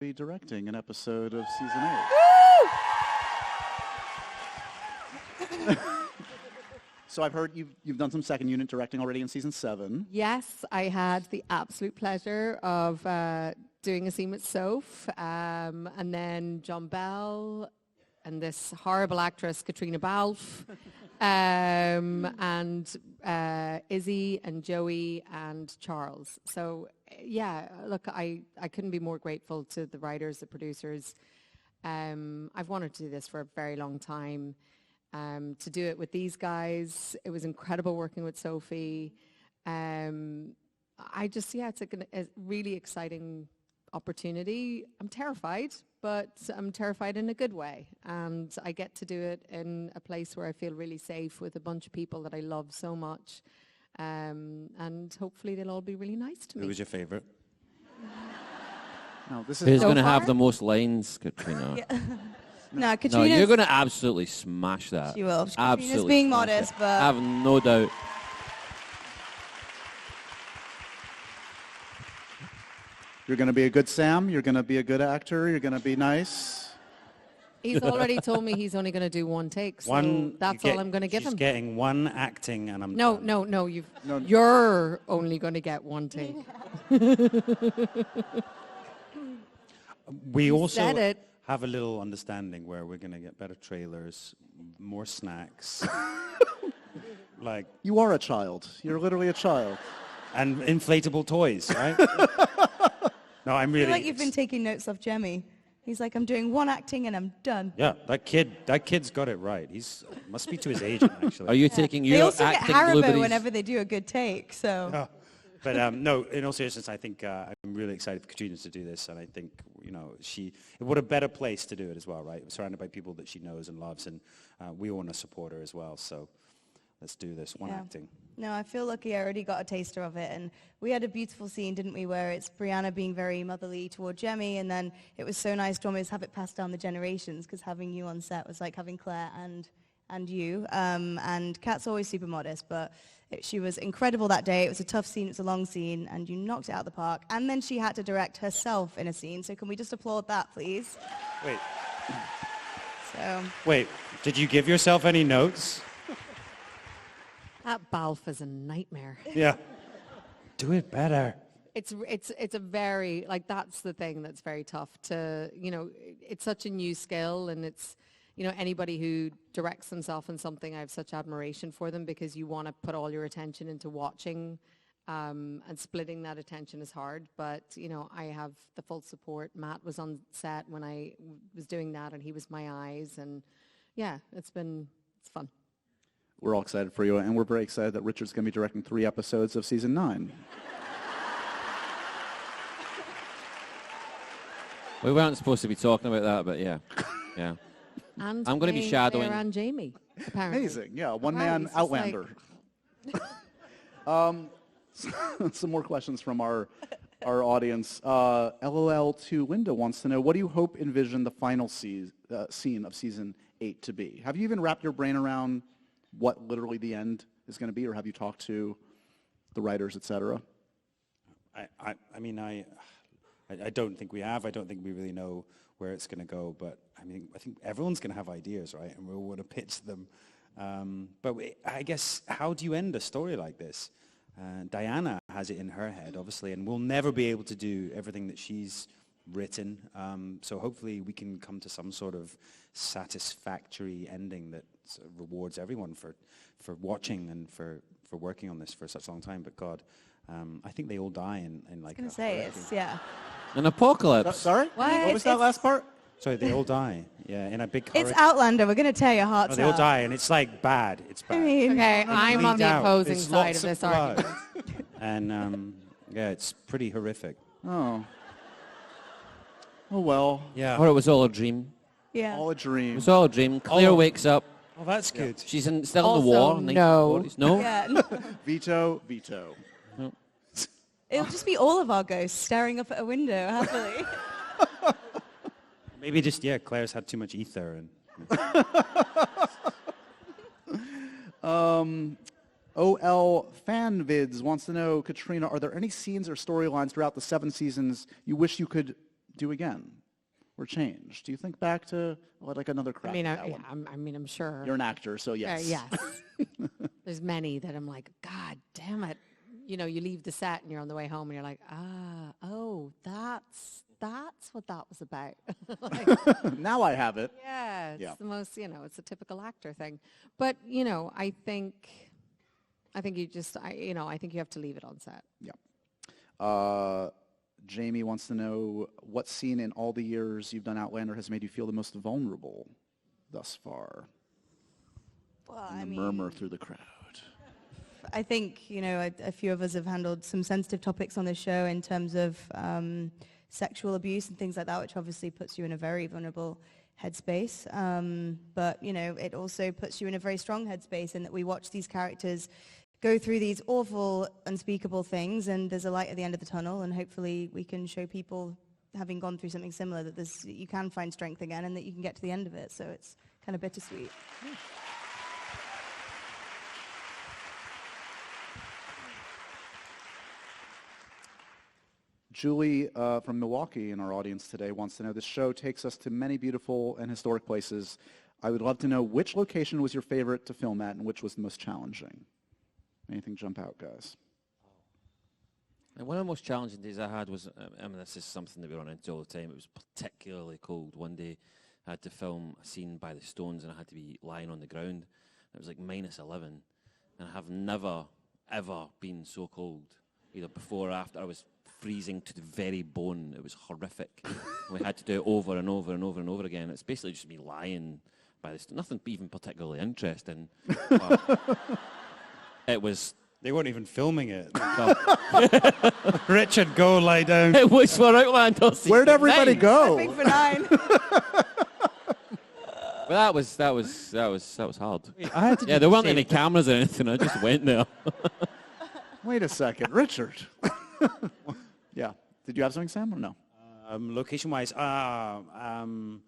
be directing an episode of season 8. So I've heard you've done some second unit directing already in season 7. Yes, I had the absolute pleasure of doing a scene with Soph, and then John Bell, and this horrible actress, Katrina Balfe, and Izzy and Joey and Charles. So yeah, look, I couldn't be more grateful to the writers, the producers. I've wanted to do this for a very long time. To do it with these guys, it was incredible working with Sophie. It's a really exciting opportunity. I'm terrified, but I'm terrified in a good way. And I get to do it in a place where I feel really safe with a bunch of people that I love so much. And hopefully they'll all be really nice to me. Who was your favorite? No, this Who's is going to have the most lines, Katrina? Yeah. No, Katrina's... No, you're going to absolutely smash that. She will. Absolutely. Katrina's being modest, but... I have no doubt. You're going to be a good Sam. You're going to be a good actor. You're going to be nice. He's already told me he's only going to do one take, so that's all I'm going to give him. She's getting one acting, and I'm No, done. you're only going to get one take. We He also said it. have a little understanding where we're going to get better trailers, more snacks. Like, You are a child. You're literally a child. and inflatable toys, right? No, I'm I really... feel like you've been taking notes off Jemmy. He's like, I'm doing one acting and I'm done. Yeah, that kid's got it right. He's must be to his agent, actually. Are you taking They your also get acting Haribo blueberries? whenever they do a good take, so... Yeah. But no, in all seriousness, I think I'm really excited for Katrina to do this, and I think, what a better place to do it as well, right? Surrounded by people that she knows and loves, and we all want to support her as well, so let's do this, one acting. No, I feel lucky I already got a taster of it, and we had a beautiful scene, didn't we, where it's Brianna being very motherly toward Jemmy, and then it was so nice to almost have it passed down the generations, because having you on set was like having Claire and you, and Kat's always super modest, but she was incredible that day. It was a tough scene, it was a long scene, and you knocked it out of the park, and then she had to direct herself in a scene, so can we just applaud that, please? Wait. So. Wait, did you give yourself any notes? That Balfe is a nightmare. Yeah. Do it better. It's a very, like, that's the thing that's very tough to, it's such a new skill, and it's, anybody who directs themselves in something, I have such admiration for them, because you want to put all your attention into watching, and splitting that attention is hard, but, I have the full support. Matt was on set when I was doing that, and he was my eyes, and yeah, it's fun. We're all excited for you, and we're very excited that Richard's going to be directing 3 episodes of season 9. We weren't supposed to be talking about that, but yeah. And I'm going to be shadowing. Claire and Jamie, apparently. Amazing, yeah, one-man Outlander. Some more questions from our audience. LOL2 Linda wants to know, what do you hope envision the final scene of season 8 to be? Have you even wrapped your brain around what literally the end is going to be, or have you talked to the writers, etc.? I don't think we have. I don't think we really know where it's going to go, but I think everyone's going to have ideas, right? And we'll want to pitch them. I guess, how do you end a story like this? Diana has it in her head, obviously, and we'll never be able to do everything that she's written. So hopefully we can come to some sort of satisfactory ending that sort of rewards everyone for watching and for working on this for such a long time. But God, I think they all die in like... I was going to say, it's, yeah. An apocalypse. Sorry? What was that last part? Sorry, they all die. Yeah, in a big hurricane. It's Outlander. We're going to tear your hearts out. They all die, and it's like bad. It's bad. Okay, I'm on the opposing There's side lots of this blood. argument. And it's pretty horrific. Oh. Oh, well. Yeah. Or it was all a dream. Yeah. All a It dream. was all a dream. Claire wakes up. Oh, that's good. She's still Also, in the war. no. 1940s. No? Yeah. Veto. It'll just be all of our ghosts staring up at a window happily. Maybe just, Claire's had too much ether. And OL Fanvids wants to know, Katrina, are there any scenes or storylines throughout the 7 seasons you wish you could do again or change? Do you think back to like another crack? I'm sure. You're an actor, so yes. Yes. There's many that I'm like, God damn it. You know, you leave the set and you're on the way home and you're like, that's what that was about. Like, Now I have it. yeah, it's the most, it's a typical actor thing. But, I think you just, I think you have to leave it on set. Yeah. Jamie wants to know what scene in all the years you've done Outlander has made you feel the most vulnerable thus far? Well, And the murmur through the crowd. I think, a few of us have handled some sensitive topics on this show in terms of sexual abuse and things like that, which obviously puts you in a very vulnerable headspace. But, it also puts you in a very strong headspace in that we watch these characters go through these awful, unspeakable things, and there's a light at the end of the tunnel, and hopefully we can show people, having gone through something similar, that you can find strength again and that you can get to the end of it. So it's kind of bittersweet. Julie from Milwaukee in our audience today wants to know, this show takes us to many beautiful and historic places. I would love to know which location was your favorite to film at and which was the most challenging. Anything jump out, guys? And one of the most challenging days I had was, this is something that we run into all the time, it was particularly cold. One day I had to film a scene by the Stones and I had to be lying on the ground. It was like -11, and I have never, ever been so cold, either before or after. I was freezing to the very bone. It was horrific. We had to do it over and over and over and over again. It's basically just me lying by the nothing even particularly interesting. It was... They weren't even filming it. Richard, go lie down. It was for Outlander. Where'd everybody go? I think for 9. But that was hard. I had to do Yeah, there the weren't same any cameras or anything. I just went there. Wait a second, Richard. Yeah. Did you have something, Sam, or no? Location-wise, damn,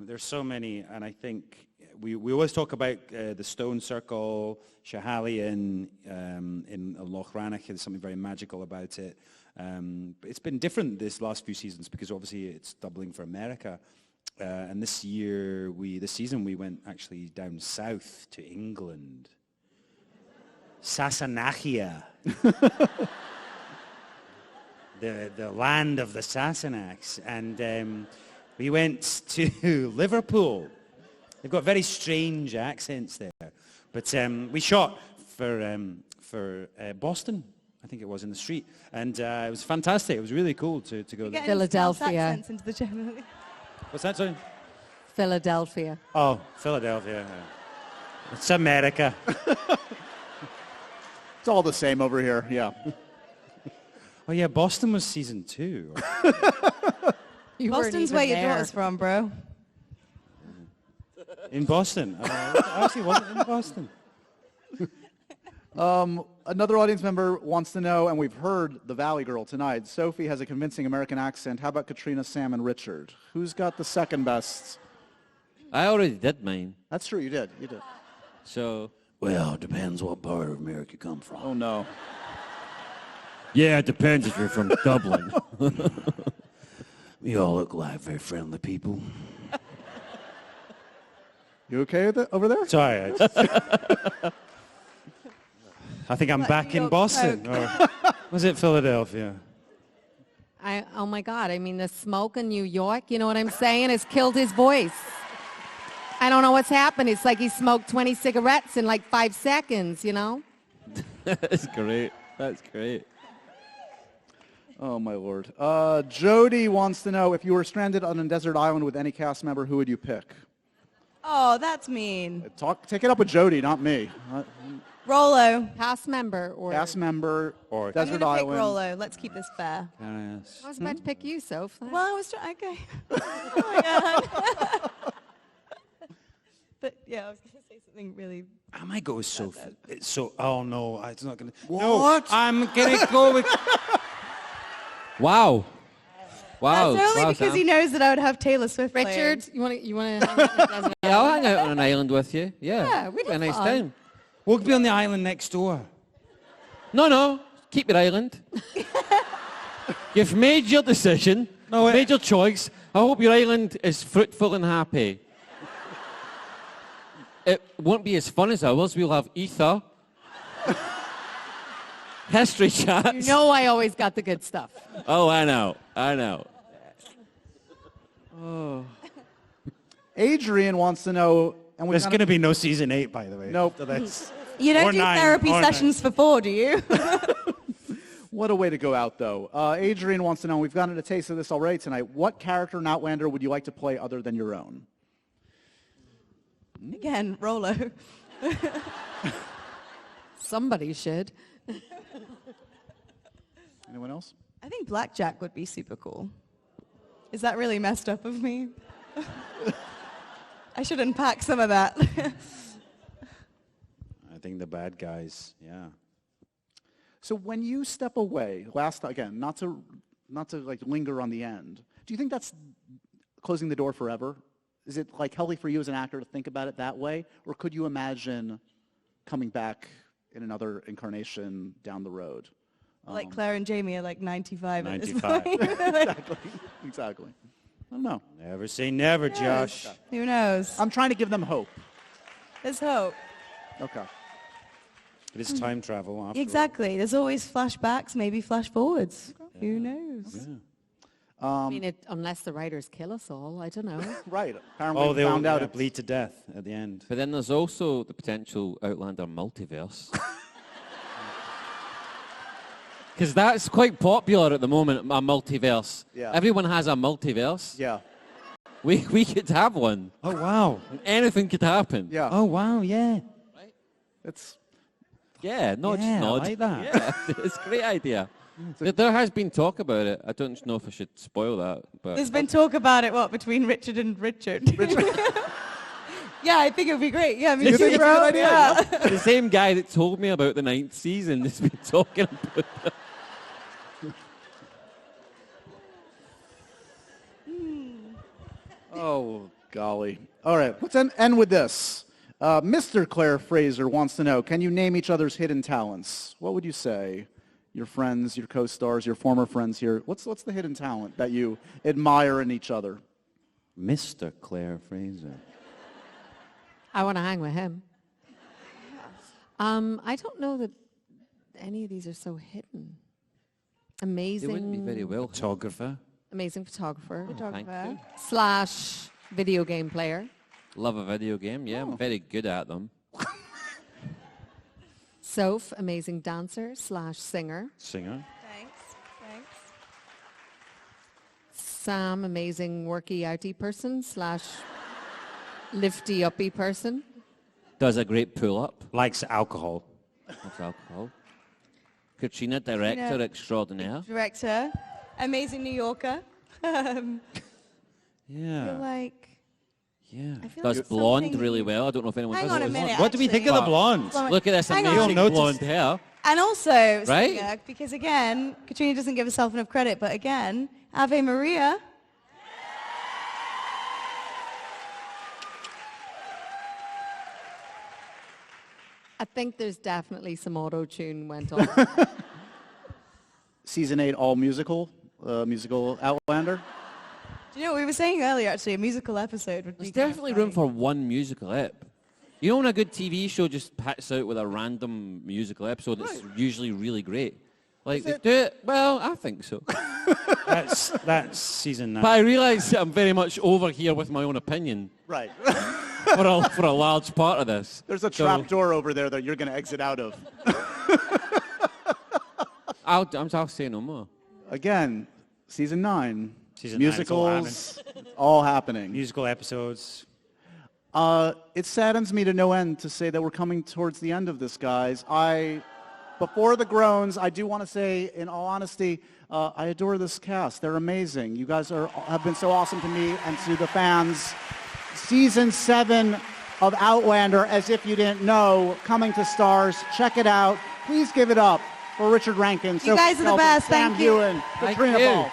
there's so many, and I think we always talk about the Stone Circle, Schiehallion, in Loch Rannoch. There's something very magical about it. But it's been different this last few seasons because obviously it's doubling for America. And this season we went actually down south to England. Sassenachia. The land of the Sassenachs. And we went to Liverpool. They've got very strange accents there. But we shot for Boston, I think it was, in the street. And it was fantastic. It was really cool to go there. Philadelphia. Into the German. What's that, sorry? Philadelphia. Oh, Philadelphia. It's America. It's all the same over here, yeah. Oh, yeah, Boston was season 2. You weren't Boston's even where your there. daughter's from, bro. In Boston. I actually wasn't in Boston. Another audience member wants to know, and we've heard the Valley Girl tonight, Sophie has a convincing American accent. How about Katrina, Sam, and Richard? Who's got the second best? I already did mine. That's true, you did. So... Well, it depends what part of America you come from. Oh, no. Yeah, it depends if you're from Dublin. We all look like very friendly people. You okay with it over there? Sorry. I think I'm back in Boston. Or was it Philadelphia? Oh my God, I mean, the smoke in New York, you know what I'm saying, has killed his voice. I don't know what's happened. It's like he smoked 20 cigarettes in like 5 seconds, you know? That's great. That's great. Oh, my Lord. Jody wants to know, if you were stranded on a desert island with any cast member, who would you pick? Oh, that's mean. Take it up with Jody, not me. Rollo. Cast member or... Cast member Or I'm desert going to pick island. Rollo. Let's keep this fair. I was about to pick you, Soph. Well, I was trying... Okay. Oh, my God. But, yeah, I was going to say something really... I might go with Sophie. Oh, no, it's not going to... What? No, I'm going to go with... Wow. Wow. That's only wow, because Sam. he knows that I would have Taylor Swift Richard, playing. you want to... Yeah, I'll hang out on an island with you. Yeah. Yeah, we'd Have a have nice fun. time. We'll be on the island next door. No. Keep your island. You've made your decision. No, Made your choice. I hope your island is fruitful and happy. It won't be as fun as ours. We'll have ether, history chats. You know I always got the good stuff. Oh, I know. Adrian wants to know, and there's going to be no season 8, by the way. Nope. So that's, You don't or do 9, therapy or 9. sessions for 4, do you? What a way to go out, though. Adrian wants to know, we've gotten a taste of this already tonight. What character in Outlander would you like to play other than your own? Again, Rolo. Somebody should. Anyone else? I think Blackjack would be super cool. Is that really messed up of me? I should unpack some of that. I think the bad guys, yeah. So when you step away, again, not to like linger on the end, do you think that's closing the door forever? Is it like healthy for you as an actor to think about it that way? Or could you imagine coming back in another incarnation down the road? Like Claire and Jamie are like 95 at this 95. point. Exactly. I don't know. Never say never, Josh. Who knows? I'm trying to give them hope. There's hope. Okay. It is time travel after Exactly. There's always flashbacks, maybe flash forwards. Who knows? Yeah. I mean, unless the writers kill us all, I don't know. Right. Apparently Oh, we they'll found out bleed to death at the end. But then there's also the potential Outlander multiverse. Because that's quite popular at the moment, a multiverse. Yeah. Everyone has a multiverse. Yeah. We could have one. Oh, wow. Anything could happen. Yeah. Oh, wow, yeah. It's Yeah, nod, Yeah, I nod. like that. Yeah, it's a great idea. There has been talk about it. I don't know if I should spoil that, but There's been talk about it, between Richard and Richard? Yeah, I think it would be great. Yeah, me You too, think it's a bro. good idea? Yeah. the same guy that told me about the 9th season has been talking about it. Oh, golly. All right, let's end with this. Mr. Claire Fraser wants to know, can you name each other's hidden talents? What would you say? Your friends, your co-stars, your former friends here. What's the hidden talent that you admire in each other? Mr. Claire Fraser. I want to hang with him. I don't know that any of these are so hidden. They Amazing. wouldn't be very well. Photographer. Amazing photographer. Thank you. / video game player. Love a video game. Yeah, I'm very good at them. Soph, amazing dancer / singer. Singer. Thanks. Sam, amazing worky outy person / lifty uppy person. Does a great pull-up. Likes alcohol. That's alcohol. Katrina, director Katrina. extraordinaire. Director, amazing New Yorker. I feel Yeah. like... Yeah. I feel Does like blonde something- really well. I don't know if anyone Hang does on it a as well. minute. What do we think of the blonde? Look at this Hang on. amazing You'll notice- blonde hair. And also, Right? singer, because again, Katrina doesn't give herself enough credit, but again, Ave Maria. I think there's definitely some auto-tune went on. Season 8 all musical Outlander. Do you know what we were saying earlier, actually, a musical episode would be There's kind of definitely room funny. for one musical ep. You know when a good TV show just pats out with a random musical episode that's usually really great? Like, they do it? Well, I think so. That's season 9. But I realise that I'm very much over here with my own opinion Right. for a large part of this. There's a So, trap door over there that you're going to exit out of. I'll say no more. Again, season 9. Season 9, it's all musicals, all happening. Musical episodes. It saddens me to no end to say that we're coming towards the end of this, guys. Before the groans, I do want to say, in all honesty, I adore this cast. They're amazing. You guys have been so awesome to me and to the fans. Season 7 of Outlander, as if you didn't know, coming to Stars. Check it out. Please give it up for Richard Rankin. You guys are the best. Sam Thank you. Hewen, Thank Katrina you. Ball.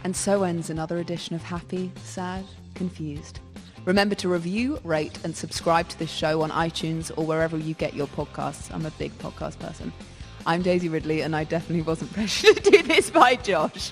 And so ends another edition of Happy, Sad, Confused. Remember to review, rate, and subscribe to this show on iTunes or wherever you get your podcasts. I'm a big podcast person. I'm Daisy Ridley, and I definitely wasn't pressured to do this by Josh.